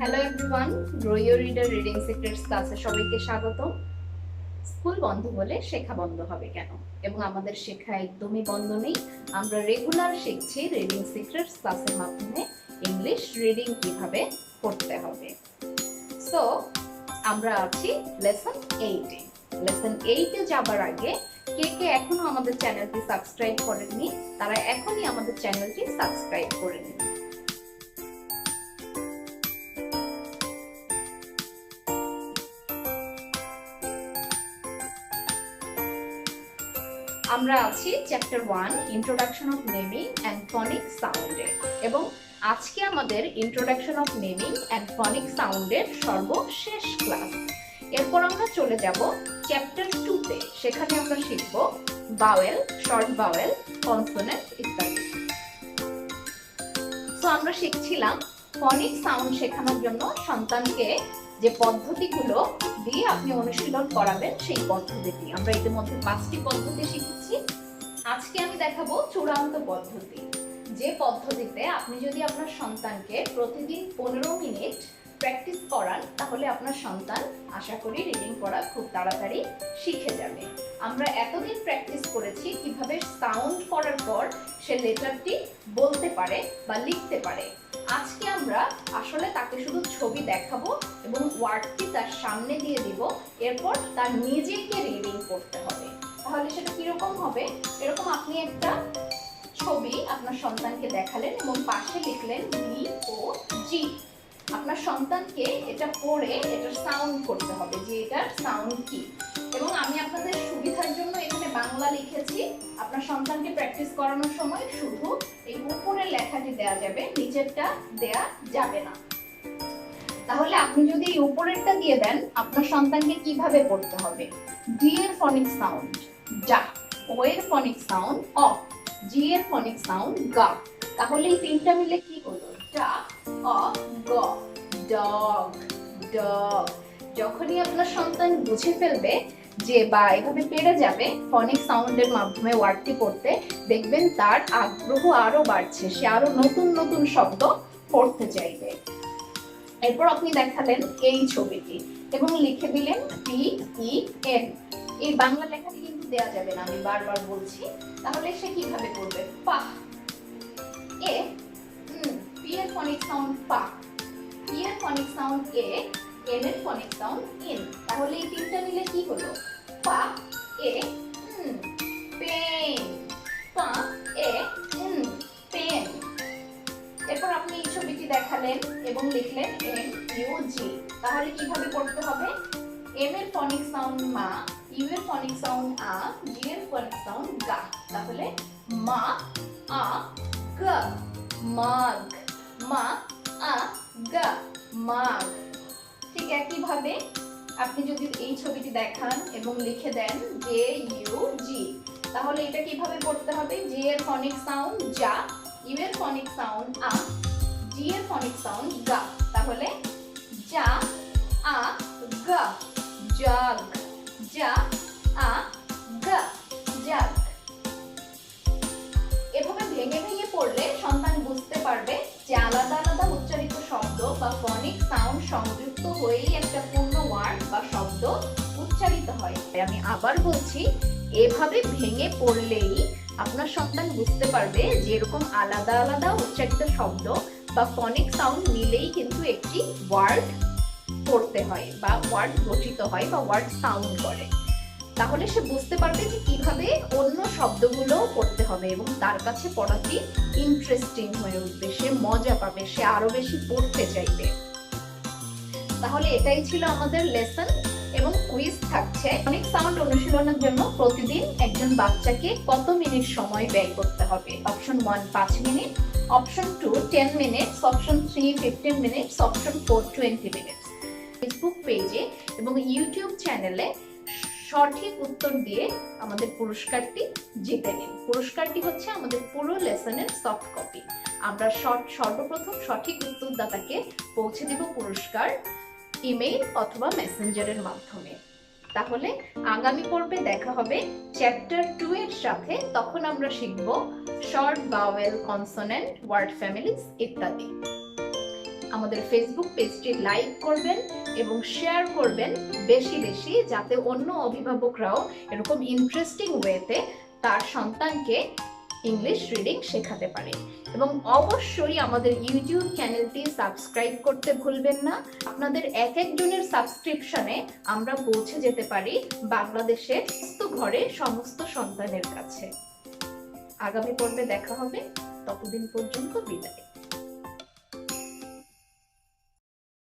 Hello everyone, grow your reader reading secrets ক্লাসে সবাইকে স্বাগত। স্কুল বন্ধ হলে শেখা বন্ধ হবে কেন? এবং আমাদের শেখা একদমই বন্ধ নেই। আমরা রেগুলার শিখছি রিডিং সিক্রেটস ক্লাসের মাধ্যমে ইংলিশ রিডিং কিভাবে করতে হবে। সো আমরা আছি লেসন 8-এ। লেসন 8-এ যাবার আগে কে কে এখনো আমাদের চ্যানেলটি সাবস্ক্রাইব করেননি, তারা এখনই আমাদের চ্যানেলটি সাবস্ক্রাইব করে নিন। আমরা আছি chapter 1 introduction of naming and phonic সাউন্ডে, এবং আজকে আমাদের introduction of naming and phonic সাউন্ডের সর্বশেষ ক্লাস। এরপর আমরা চলে যাব চ্যাপ্টার 2-তে, সেখানে আমরা শিখব বাওয়েল, শর্ট বাওয়েল, কনসোনেন্ট ইত্যাদি। তো আমরা শিখছিলাম ফনিক সাউন্ড শেখানোর জন্য সন্তানকে যে পদ্ধতিগুলো দিয়ে আপনি অনুশীলন করাবেন সেই পদ্ধতি। আমরা ইতিমধ্যে 5টি পদ্ধতি শিখেছি। আজকে আমি দেখাবো চূড়ান্ত পদ্ধতি, যে পদ্ধতিতে আপনি যদি আপনার সন্তানকে প্রতিদিন 15 মিনিট প্র্যাকটিস করান, তাহলে আপনার সন্তান আশা করি রিডিং পড়া খুব তাড়াতাড়ি শিখে যাবে। আমরা এতদিন প্র্যাকটিস করেছি কিভাবে সাউন্ড করার পর সে লেটারটি বলতে পারে বা লিখতে পারে। আজকে আমরা আসলে তাকে শুধু ছবি দেখাবো এবং ওয়ার্ডটি তার সামনে দিয়ে দিব, এরপর তার নিজেকে রিডিং করতে হবে। তাহলে সেটা কিরকম হবে? এরকম আপনি একটা ছবি আপনার সন্তানকে দেখালেন এবং পাশে লিখলেন VOG। আপনার সন্তানকে এটা পড়ে এটার সাউন্ড করতে হবে যে এটার সাউন্ড কি। এবং আমি আপনাদের সুবিধার জন্য এখানে বাংলা লিখেছি। আপনার সন্তানকে প্র্যাকটিস করানোর সময় শুধু এই উপরের লেখাটি দেয়া যাবে, নিচেরটা দেয়া যাবে না। তাহলে আপনি যদি এই উপরেরটা দিয়ে দেন, আপনার সন্তানকে কিভাবে পড়তে হবে? ডি এর ফনিক সাউন্ড যা, ও এর ফনিক সাউন্ড অ, জি এর ফনিক সাউন্ড গা। তাহলে এই তিনটা মিলে কি হলো? ডা, অ, গ, ডগ, ডগ। যখনই আপনার সন্তান বুঝে ফেলবে যে বা এভাবে পেরে যাবে ফনিক সাউন্ডের মাধ্যমে ওয়ার্ডটি পড়তে, দেখবেন তার আগ্রহ আরো বাড়ছে, সে আরো নতুন নতুন শব্দ পড়তে চাইবে। এরপর আপনি দেখালেন এই ছবিটি এবং লিখে দিলেন PEN। এই বাংলা লেখাটি কিন্তু দেয়া যাবে না, আমি বারবার বলছি। তাহলে সে কিভাবে পড়বে? পা, এ, পি এর ফনিক সাউন্ড পা, ই এর ফনিক সাউন্ড এ, এন এর ফনিক সাউন্ড ইন। তাহলে এই তিনটা মিলে কি হলো? পা, এ, পেন, পা, এ, পেন। এরপর আপনি এই ছবিটি দেখালেন এবং লিখলেন MUG। তাহলে কিভাবে পড়তে হবে? এম এর ফনিক সাউন্ড মা, ইউ এর ফনিক সাউন্ড আ, জি এর ফনিক সাউন্ড গা। তাহলে মা, আ, গা, মাগ, মা, আ, গা, মাগ। ঠিক একইভাবে আপনি যদি এই ছবিটি দেখান এবং লিখে দেন JUG, তাহলে এটা কিভাবে পড়তে হবে? জি এর ফনিক সাউন্ড যা, ইউ এর ফনিক সাউন্ড আ, জি এর ফনিক সাউন্ড গা। তাহলে যা, আ, গা, জাগ, যা, আ, গা, জাগ। এভাবে ভেঙে ভেঙে পড়লে সন্তান বুঝতে পারবে যে আলাদা আলাদা উচ্চারিত শব্দ বা ফনিক সাউন্ড সংযুক্ত হয়েই একটা পূর্ণ ওয়ার্ড বা শব্দ উচ্চারিত হয়। আমি আবার বলছি, এভাবে ভেঙে পড়লেই আপনার সন্তান বুঝতে পারবে যে এরকম আলাদা আলাদা উচ্চারিত শব্দ বা ফনিক সাউন্ড মিলেই কিন্তু একটি ওয়ার্ড পড়তে হয় বা ওয়ার্ড গঠিত হয় বা ওয়ার্ড সাউন্ড করে। তাহলে সে বুঝতে পারবে যে কিভাবে অন্য শব্দগুলো পড়তে হবে এবং তার কাছে পড়াটি ইন্টারেস্টিং হয়ে উঠবে, সে মজা পাবে, সে আরো বেশি পড়তে চাইবে। তাহলে এটাই ছিল আমাদের লেসন এবং কুইজ থাকছে। ফনিক সাউন্ড অনুশীলনের জন্য প্রতিদিন একজন বাচ্চাকে কত মিনিট সময় ব্যয় করতে হবে? Option 1 5 minute, option 2 10 minutes, option 3 15 minutes, option 4 20 minutes. Facebook পেজে এবং ইউটিউব চ্যানেলে সঠিক উত্তর দিয়ে আমাদের পুরস্কারটি জিতে নিন। পুরস্কারটি হচ্ছে আমাদের পুরো লেসনের সফট কপি। আমরা সর্বপ্রথম সঠিক উত্তরদাতাকে পৌঁছে দেব পুরস্কার ইমেইল অথবা মেসেঞ্জারের মাধ্যমে। তাহলে আগামী পর্বে দেখা হবে চ্যাপ্টার 2 এর সাথে। তখন আমরা শিখব short vowel, consonant, word families ইত্যাদি। আমাদের ফেসবুক পেজটি লাইক করবেন এবং শেয়ার করবেন বেশি বেশি, যাতে অন্য অভিভাবকরাও এরকম ইন্টারেস্টিং ওয়েতে তার সন্তানকে ইংলিশ রিডিং শেখাতে পারে। এবং অবশ্যই আমাদের ইউটিউব চ্যানেলটি সাবস্ক্রাইব করতে ভুলবেন না। আপনাদের এক একজনের সাবস্ক্রিপশনে আমরা পৌঁছে যেতে পারি বাংলাদেশের সমস্ত ঘরে সমস্ত সন্তানের কাছে। আগামী পর্বে দেখা হবে, ততদিন পর্যন্ত বিদায়।